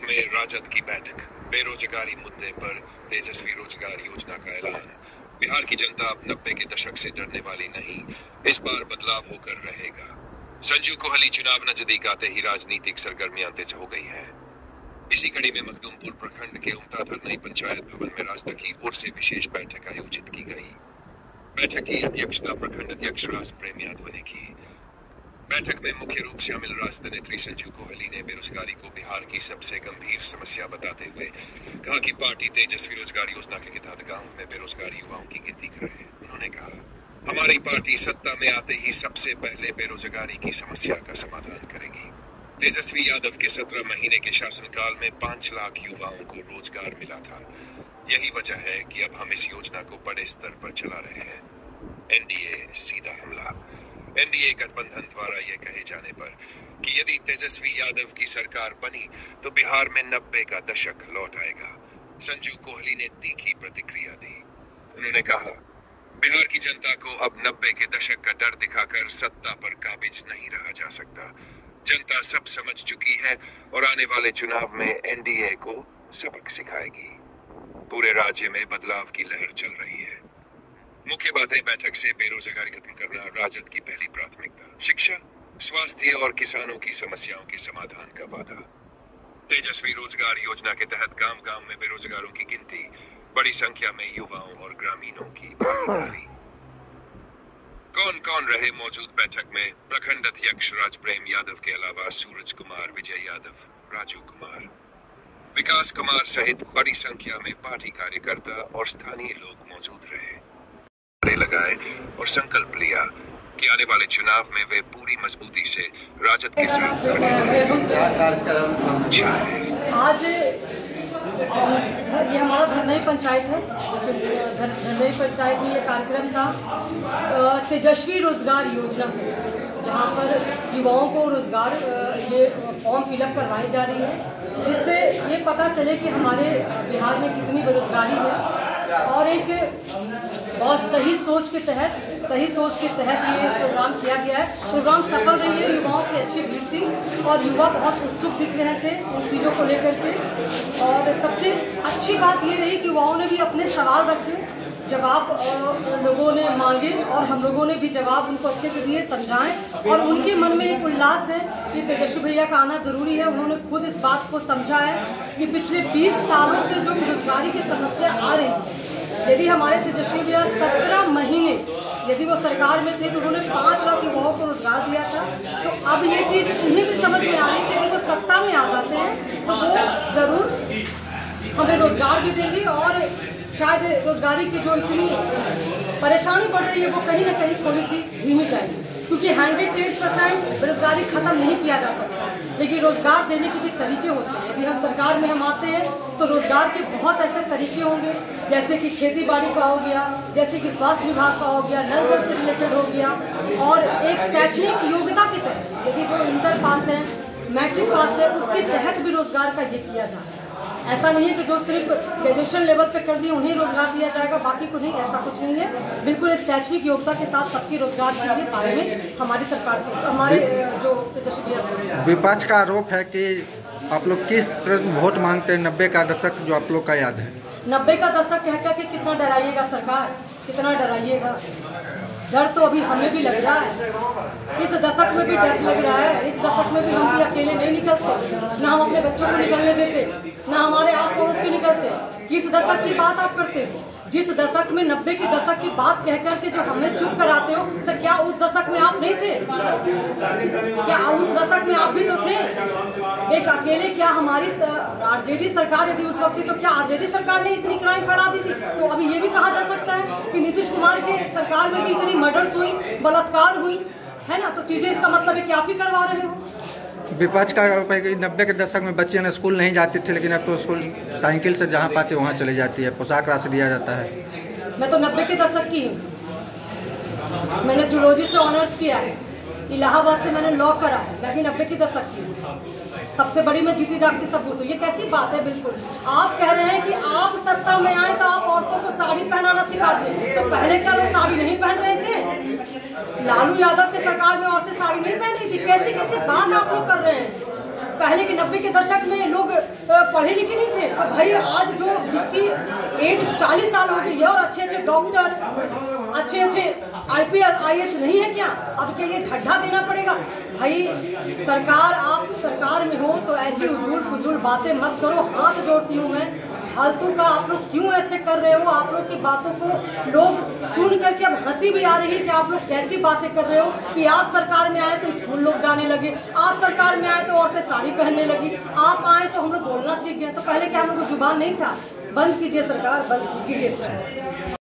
में राजद की बैठक, बेरोजगारी मुद्दे पर तेजस्वी रोजगार योजना का ऐलान। बिहार की जनता अब 90 के दशक से डरने वाली नहीं, इस बार बदलाव होकर रहेगा। संजू कोहली चुनाव नजदीक आते ही राजनीतिक सरगर्मियां तेज हो गई है। इसी कड़ी में मखदूमपुर प्रखंड के उमताधर नई पंचायत भवन में राजद की ओर से विशेष बैठक आयोजित की गई। बैठक की अध्यक्षता प्रखंड अध्यक्ष राज प्रेम यादव ने की। बैठक में मुख्य रूप से शामिल राजद नेत्री संजू कोहली ने बेरोजगारी को बिहार की सबसे गंभीर समस्या बताते हुए कहा कि पार्टी तेजस्वी रोजगार योजना के तहत गांव में बेरोजगार युवाओं की गिनती करे। उन्होंने कहा, हमारी पार्टी सत्ता में आते ही सबसे पहले बेरोजगारी की समस्या का समाधान करेगी। तेजस्वी यादव के 17 महीने के शासनकाल में 5 लाख युवाओं को रोजगार मिला था। यही वजह है कि अब हम इस योजना को बड़े स्तर पर चला रहे हैं। एनडीए सीधा हमला। एनडीए गठबंधन द्वारा यह कहे जाने पर कि यदि तेजस्वी यादव की सरकार बनी तो बिहार में 90 का दशक लौट आएगा। संजू कोहली ने तीखी प्रतिक्रिया दी। उन्होंने कहा, बिहार की जनता को अब 90 के दशक का डर दिखाकर सत्ता पर काबिज नहीं रहा जा सकता। जनता सब समझ चुकी है और आने वाले चुनाव में एनडीए को सबक सिखाएगी। पूरे राज्य में बदलाव की लहर चल रही है। मुख्य बातें बैठक से बेरोजगारी खत्म करना राजद की पहली प्राथमिकता, शिक्षा, स्वास्थ्य और किसानों की समस्याओं के समाधान का वादा। तेजस्वी रोजगार योजना के तहत गांव-गांव में बेरोजगारों की गिनती, बड़ी संख्या में युवाओं और ग्रामीणों की भागीदारी। कौन कौन रहे मौजूद बैठक में? प्रखंड अध्यक्ष राज प्रेम यादव के अलावा सूरज कुमार, विजय यादव, राजू कुमार, विकास कुमार सहित बड़ी संख्या में पार्टी कार्यकर्ता और स्थानीय लोग मौजूद रहे। नारे लगाए और संकल्प लिया कि आने वाले चुनाव में वे पूरी मजबूती से राजद के साथ खड़े रहेंगे। आज ये हमारा धरनई पंचायत है। धरनई पंचायत में ये कार्यक्रम था तेजस्वी रोजगार योजना के, जहाँ पर युवाओं को रोजगार ये फॉर्म फिलअप करवाई जा रही है, जिससे ये पता चले कि हमारे बिहार में कितनी बेरोजगारी है। और एक बहुत सही सोच के तहत ये प्रोग्राम किया गया है। प्रोग्राम सफल रही है, युवाओं की अच्छी भीड़ थी और युवा बहुत उत्सुक दिख रहे थे उन चीज़ों को लेकर के। और सबसे अच्छी बात ये रही कि युवाओं ने भी अपने सवाल रखे, जवाब लोगों ने मांगे और हम लोगों ने भी जवाब उनको अच्छे से दिए, समझाएं। और उनके मन में एक उल्लास है कि तेजस्वी भैया का आना जरूरी है। उन्होंने खुद इस बात को समझा है कि पिछले 20 सालों से जो बेरोजगारी की समस्या आ रही है, यदि हमारे तेजस्वी भैया 17 महीने यदि वो सरकार में थे तो उन्होंने 5 लाख युवाओं को रोजगार दिया था। तो अब ये चीज उन्हें भी समझ में आ रही है कि यदि वो सत्ता में आ जाते हैं तो वो जरूर हमें रोजगार भी देंगे और शायद रोजगारी की जो इतनी परेशानी बढ़ रही है वो कहीं ना कहीं थोड़ी सी धीमी जाएगी, क्योंकि 100% बेरोजगारी खत्म नहीं किया जा सकता। लेकिन रोजगार देने के भी तरीके होते हैं। यदि हम सरकार में हम आते हैं तो रोजगार के बहुत ऐसे तरीके होंगे, जैसे कि खेती बाड़ी का हो गया, जैसे कि स्वास्थ्य विभाग का हो गया, नल जल से रिलेटेड हो गया। और एक शैक्षणिक योग्यता के तहत यदि जो इंटर पास है, मैट्रिक पास है, उसके तहत भी रोजगार का ये किया जा रहा है। ऐसा नहीं है कि जो सिर्फ ग्रेजुएशन लेवल पे कर दिए उन्हें रोजगार दिया जाएगा, बाकी को नहीं, ऐसा कुछ नहीं है। बिल्कुल एक शैक्षणिक योग्यता के साथ सबकी रोजगार के लिए बारे में हमारी सरकार से, हमारे जो तेजस्वी विपक्ष का आरोप है कि आप लोग किस तरह वोट मांगते हैं? 90 का दशक जो आप लोग का याद है, 90 का दशक कह के कितना डराइएगा सरकार, कितना डराइएगा। डर तो अभी हमें भी लग रहा है, इस दशक में भी डर लग रहा है। इस दशक में भी हम भी अकेले नहीं निकलते, ना हम अपने बच्चों को निकलने देते, ना हमारे आस पड़ोस के निकलते। किस दशक की बात आप करते हो? जिस दशक में 90 के दशक की बात कह करके जो हमें चुप कराते हो, तो क्या उस दशक में आप नहीं थे? क्या उस दशक में आप भी तो थे? एक अकेले क्या हमारी आरजेडी सरकार यदि उस वक्त थी तो क्या आरजेडी सरकार ने इतनी क्राइम बढ़ा दी थी? तो अभी ये भी कहा जा सकता है कि नीतीश कुमार के सरकार में भी इतनी मर्डर्स हुई, बलात्कार हुई है ना। तो चीजें इसका मतलब है कि आप ही करवा रहे हो। विपक्ष का आरोप है कि 90 के दशक में बच्चे ने स्कूल नहीं जाते थे, लेकिन अब तो स्कूल साइकिल से जहाँ पाते वहाँ चले जाती है, पोशाक राशि दिया जाता है। मैं तो 90 के दशक की हूँ। मैंने जूलॉजी से ऑनर्स किया है, इलाहाबाद से मैंने लॉ करा है, लेकिन 90 की दशक की हूँ। सबसे बड़ी मैं जीती जागती सबूत हूँ। ये कैसी बात है? बिल्कुल आप कह रहे हैं कि आप सत्ता में आए तो आप औरतों को साड़ी पहनाना सिखा दें, तो पहले क्या लोग साड़ी नहीं पहन रहे थे? लालू यादव के सरकार में औरतें साड़ी नहीं पहन रही थी। कैसी कैसी बात आप लोग कर रहे हैं? पहले के 90 के दशक में लोग पढ़े लिखे नहीं थे। तो भाई आज जो जिसकी एज 40 साल हो गई है और अच्छे अच्छे डॉक्टर, अच्छे अच्छे IPS IAS नहीं है क्या, अब के लिए ढड्ढा देना पड़ेगा? भाई सरकार, आप सरकार में हो तो ऐसी उजूल फजूल बातें मत करो। हाथ जोड़ती हूँ मैं, फालतू का आप लोग क्यों ऐसे कर रहे हो? आप लोग की बातों को लोग सुन करके अब हंसी भी आ रही है कि आप लोग कैसी बातें कर रहे हो कि आप सरकार में आए तो स्कूल लोग जाने लगे, आप सरकार में आए तो औरतें साड़ी पहनने लगी, आप आए तो हम लोग बोलना सीख गए। तो पहले क्या हम लोग को जुबान नहीं था? बंद कीजिए सरकार, बंद कीजिए।